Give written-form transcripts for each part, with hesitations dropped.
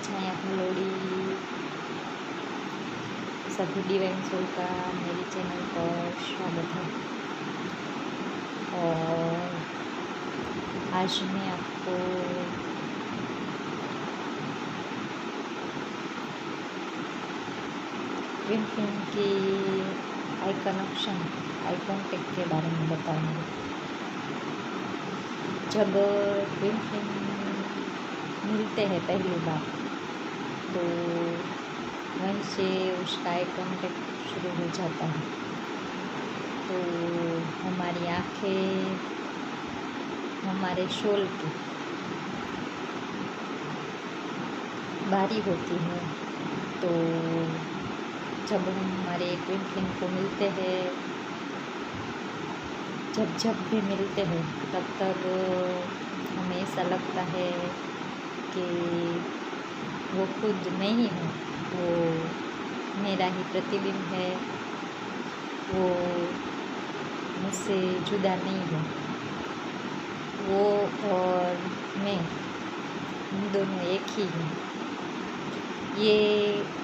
छाया फलोड़ी सभी divine soul का मेरी चैनल पर स्वागत है। और आज मैं आपको ट्विन फ्लेम की आई कनेक्शन, आई कॉन्टेक्ट के बारे में बताऊंगी। जब ट्विन फ्लेम मिलते हैं पहली बार तो वहीं से उसका आई कॉन्टेक्ट शुरू हो जाता है। तो हमारी आँखें हमारे शोल की बारी होती है। तो जब हम हमारे ट्विन फ्लेम को मिलते हैं, जब भी मिलते हैं तब हमें ऐसा लगता है कि वो खुद नहीं है, वो मेरा ही प्रतिबिंब है, वो मुझसे जुदा नहीं है। वो और मैं, हम दोनों एक ही हैं। ये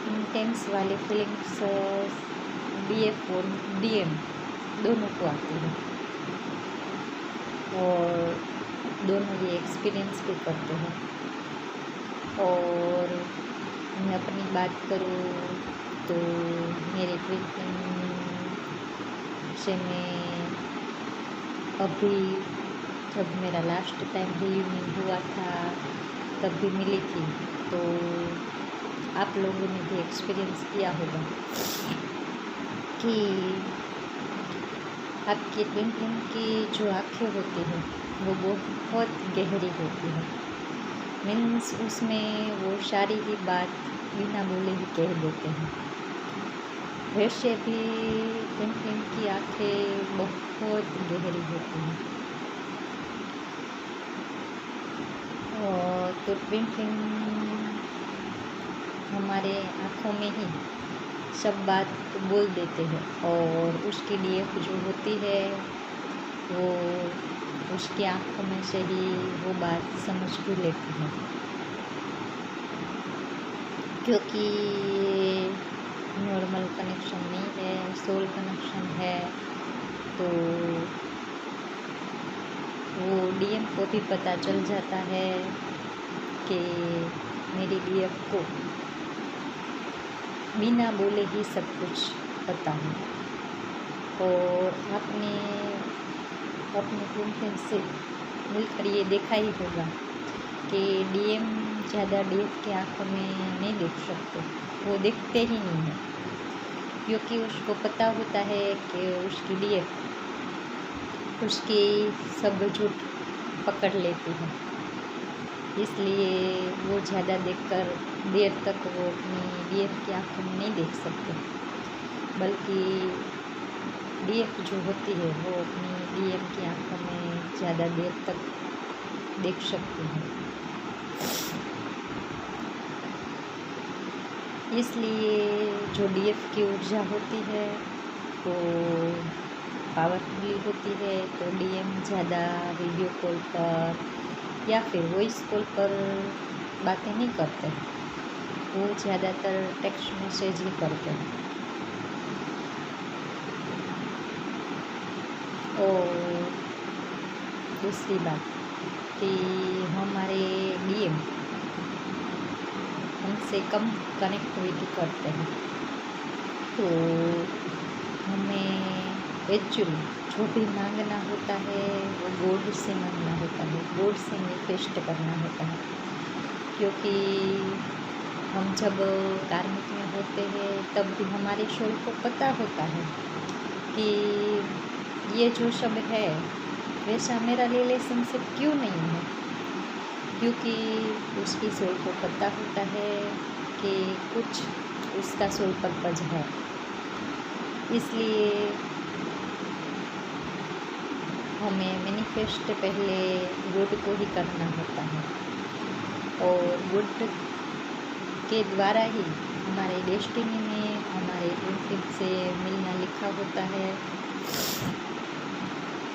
इंटेंस वाली फीलिंग्स DF और DM दोनों को आती है और दोनों ये एक्सपीरियंस भी करते हैं। और मैं अपनी बात करूँ तो मेरे ट्विन फ्लेम से मैं अभी जब मेरा लास्ट टाइम रियूनियन हुआ था तब भी मिली थी। तो आप लोगों ने भी एक्सपीरियंस किया होगा कि आपकी ट्विन फ्लेम की जो आँखें होती हैं वो बहुत गहरी होती है। मीन्स उसमें वो सारी ही बात बिना बोले ही कह देते हैं। वैसे भी ट्विन फ्लेम की आँखें बहुत गहरी होती हैं। और तो ट्विन फ्लेम हमारे आँखों में ही सब बात बोल देते हैं और उसके लिए जो होती है वो उसकी आँखों में से ही वो बात समझ भी लेती है। क्योंकि नॉर्मल कनेक्शन नहीं है, सोल कनेक्शन है। तो वो DM को भी पता चल जाता है कि मेरी DF को बिना बोले ही सब कुछ पता है। और आपने अपने ट्विन फ्लेम से मिलकर ये देखा ही होगा कि DM ज़्यादा DF की आँखों में नहीं देख सकते, वो देखते ही नहीं हैं। क्योंकि उसको पता होता है कि उसकी DF उसकी सब झूठ पकड़ लेती है। इसलिए वो ज़्यादा देर तक वो अपनी DF की आँखों में नहीं देख सकते, बल्कि DF जो होती है वो अपनी DM की आँखों में ज़्यादा देर तक देख सकती है। इसलिए जो DF की ऊर्जा होती है वो पावरफुली होती है। तो DM ज़्यादा वीडियो कॉल पर या फिर वॉइस कॉल पर बातें नहीं करते, वो ज़्यादातर टेक्स्ट मैसेज ही करते हैं। और दूसरी बात कि हमारे DM हमसे कम कनेक्टिविटी करते हैं। तो हमें एक्चुअली जो भी मांगना होता है वो गॉड से मांगना होता है, गॉड से मैनिफेस्ट करना होता है। क्योंकि हम जब कार्मिक में होते हैं तब भी हमारे सोल को पता होता है कि ये जो सब है वैसा मेरा रिलेशनशिप क्यों नहीं है। क्योंकि उसकी सोल को पता होता है कि कुछ उसका सोल पर्पज है। इसलिए हमें मैनिफेस्ट पहले गुड को ही करना होता है और गुड के द्वारा ही हमारे डेस्टिनी में हमारे ट्विन फ्लेम से मिलना लिखा होता है।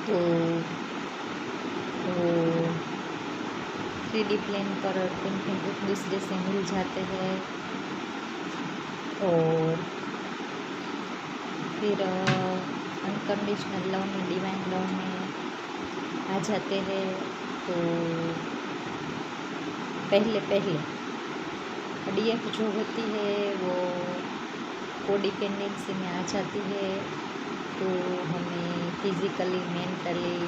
तो 3D प्लेन पर ट्विन फ्लेम एक दूसरे से मिल जाते हैं और फिर अनकंडीशनल लव में, डिवाइन लव में आ जाते हैं। तो पहले डीएफ जो होती है वो कोडिपेंडेंसी में आ जाती है। तो हमें फिज़िकली, मेंटली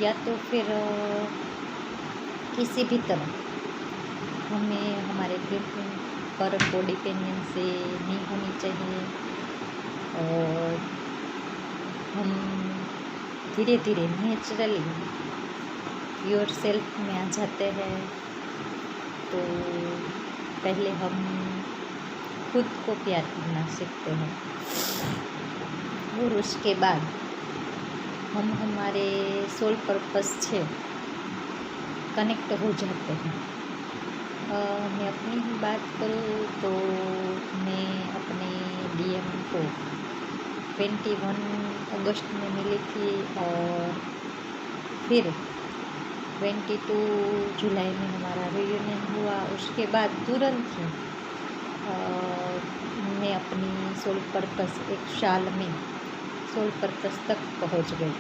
या तो फिर किसी भी तरह हमें हमारे ट्रीटमेंट पर कोडिपेंडेंसी नहीं होनी चाहिए और हम धीरे धीरे नेचुरली योर सेल्फ में आ जाते हैं। तो पहले हम खुद को प्यार करना सीखते हैं और उसके बाद हम हमारे सोल पर्पस से कनेक्ट हो जाते हैं। मैं अपनी ही बात करूँ तो मैं अपने डीएम को 21 अगस्त में मिली थी और फिर 22 जुलाई में हमारा रियूनियन हुआ। उसके बाद तुरंत ही मैं अपनी सोल पर्पस 1 साल में सोल पर्पस तक पहुंच गई।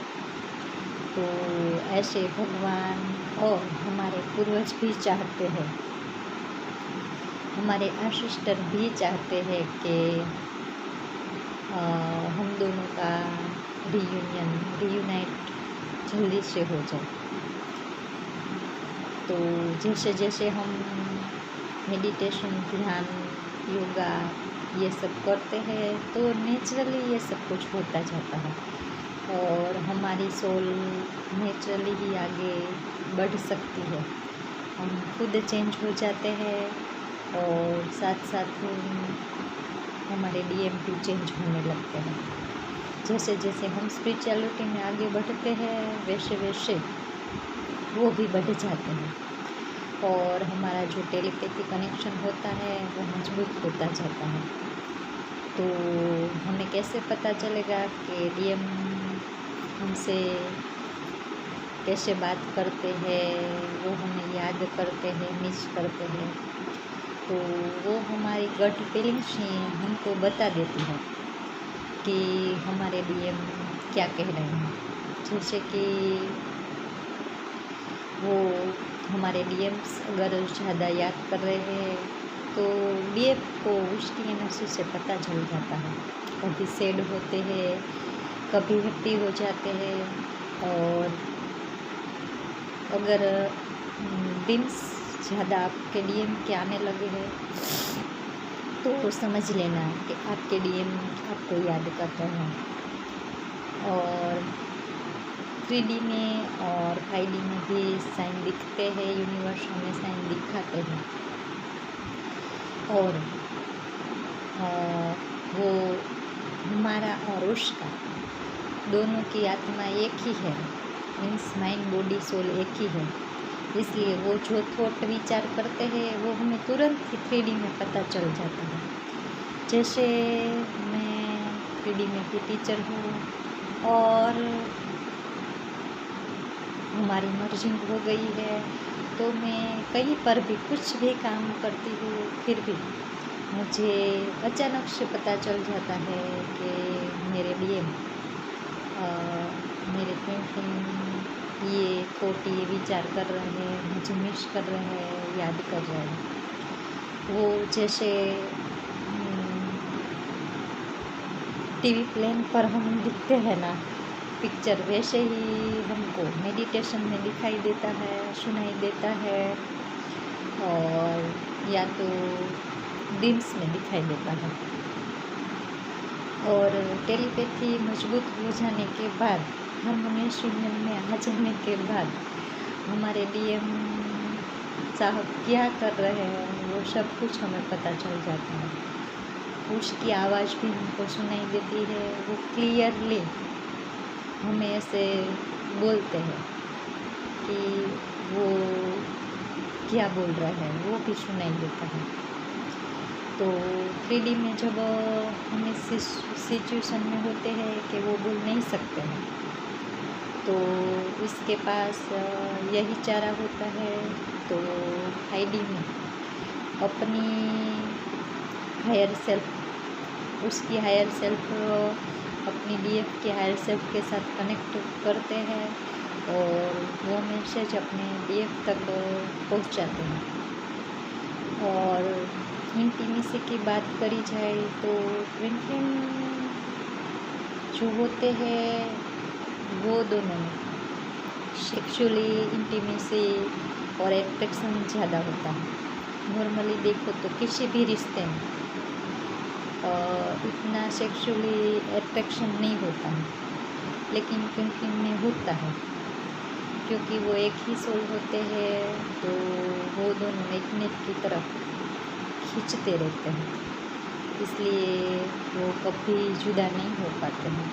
तो ऐसे भगवान और हमारे पूर्वज भी चाहते हैं, हमारे एंसेस्टर भी चाहते हैं कि हम दोनों का रियूनाइट जल्दी से हो जाए। तो जैसे जैसे हम मेडिटेशन, ध्यान, योगा ये सब करते हैं तो नेचुरली ये सब कुछ होता जाता है और हमारी सोल नेचुरली ही आगे बढ़ सकती है। हम खुद चेंज हो जाते हैं और साथ साथ हमारे डीएम भी चेंज होने लगते हैं। जैसे जैसे हम स्पिरिचुअलिटी में आगे बढ़ते हैं वैसे वैसे वो भी बढ़ जाते हैं और हमारा जो टेलीपैथी कनेक्शन होता है वो मजबूत होता जाता है। तो हमें कैसे पता चलेगा कि डीएम हमसे कैसे बात करते हैं, वो हमें याद करते हैं, मिस करते हैं? तो वो हमारी गट फीलिंग्स ही हमको बता देती है कि हमारे डीएम क्या कह रहे हैं। जैसे कि वो हमारे डीएम्स अगर ज़्यादा याद कर रहे हैं तो डीएम को उसकी एनर्जी से पता चल जाता है। कभी सैड होते हैं, कभी हैप्पी हो जाते हैं और अगर ड्रीम्स ज़्यादा आपके डीएम के आने लगे हैं तो समझ लेना कि आपके डीएम आपको याद करते हैं। और 3D में और 5D में भी साइन दिखते हैं, यूनिवर्स हमें साइन दिखाते हैं और वो हमारा और उसका दोनों की आत्मा एक ही है, मीन्स माइंड बॉडी सोल एक ही है। इसलिए वो जो थॉट विचार करते हैं वो हमें तुरंत ही 3D में पता चल जाता है। जैसे मैं 3D में भी टीचर हूँ और हमारी मर्जिंग हो गई है तो मैं कहीं पर भी कुछ भी काम करती हूँ फिर भी मुझे अचानक से पता चल जाता है कि मेरे डीएम मेरे थिंकिंग ये थॉट, ये विचार कर रहे हैं, मुझे मिस कर रहे हैं, याद कर रहे हैं। वो जैसे टीवी प्लेन पर हम दिखते हैं ना पिक्चर, वैसे ही हमको मेडिटेशन में दिखाई देता है, सुनाई देता है और या तो ड्रीम्स में दिखाई देता है। और टेलीपैथी मजबूत हो जाने के बाद, हार्मोनियस यूनियन में आ जाने के बाद हमारे डीएम साहब क्या कर रहे हैं वो सब कुछ हमें पता चल जाता है। उसकी आवाज़ भी हमको सुनाई देती है, वो क्लियरली हमें ऐसे बोलते हैं कि वो क्या बोल रहे हैं वो भी सुनाई देता है। तो 3D में जब हम इस सिचुएशन में होते हैं कि वो बोल नहीं सकते हैं तो इसके पास यही चारा होता है। तो हाइडी में अपनी हायर सेल्फ, उसकी हायर सेल्फ अपनी डीएफ की हायर सेल्फ के साथ कनेक्ट करते हैं और वो मैसेज अपने डीएफ तक पहुंचाते हैं। और इंटीमेसी की बात करी जाए तो ट्विन फ्लेम जो होते हैं वो दोनों में सेक्सुअली इंटीमेसी और अट्रैक्शन ज़्यादा होता है। नॉर्मली देखो तो किसी भी रिश्ते में इतना सेक्सुअली अट्रैक्शन नहीं होता है, लेकिन ट्विन फ्लेम में होता है क्योंकि वो एक ही सोल होते हैं। तो वो दोनों मैग्नेट की तरफ खींचते रहते हैं, इसलिए वो कभी जुदा नहीं हो पाते हैं।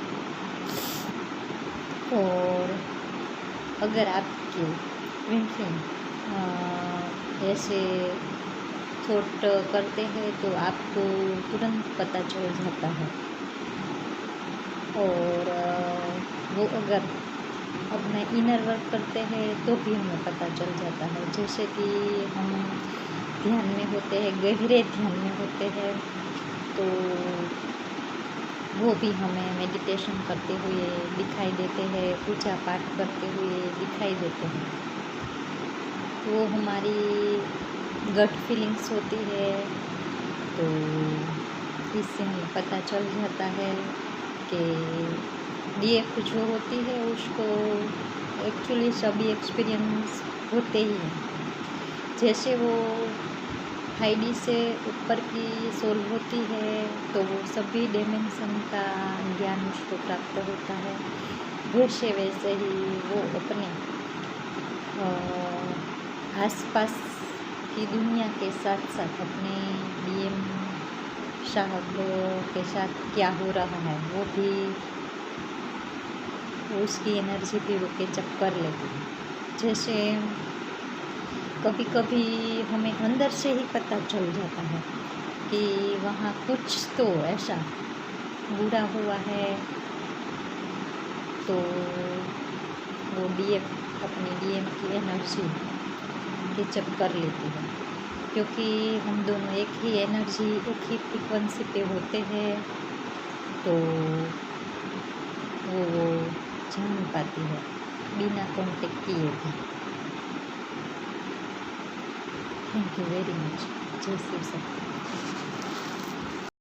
और अगर आपके ट्विन फ्लेम ऐसे थॉट करते हैं तो आपको तुरंत पता चल जाता है। और वो अगर अपना इनर वर्क करते हैं तो भी हमें पता चल जाता है। जैसे कि हम ध्यान में होते हैं, गहरे ध्यान में होते हैं, तो वो भी हमें मेडिटेशन करते हुए दिखाई देते हैं, पूजा पाठ करते हुए दिखाई देते हैं। वो हमारी गट फीलिंग्स होती है, तो इससे हमें पता चल जाता है कि डीएफ जो होती है उसको एक्चुअली सभी एक्सपीरियंस होते ही हैं। जैसे वो हाइडी से ऊपर की सोल होती है तो वो सभी डायमेंशन का ज्ञान उसको प्राप्त होता है, वैसे वैसे ही वो अपने आसपास की दुनिया के साथ साथ अपने डीएम साहब के साथ क्या हो रहा है वो भी, उसकी एनर्जी भी वो कैचअप कर लेती है। जैसे कभी कभी हमें अंदर से ही पता चल जाता है कि वहाँ कुछ तो ऐसा बुरा हुआ है, तो वो डीएफ अपनी डीएम की एनर्जी कैचअप कर लेती है, क्योंकि हम दोनों एक ही एनर्जी, एक ही फ्रीक्वेंसी पे होते हैं, तो वो जान पाती है बिना कांटेक्ट किए भी। Thank you very much. जय शिव सत्य।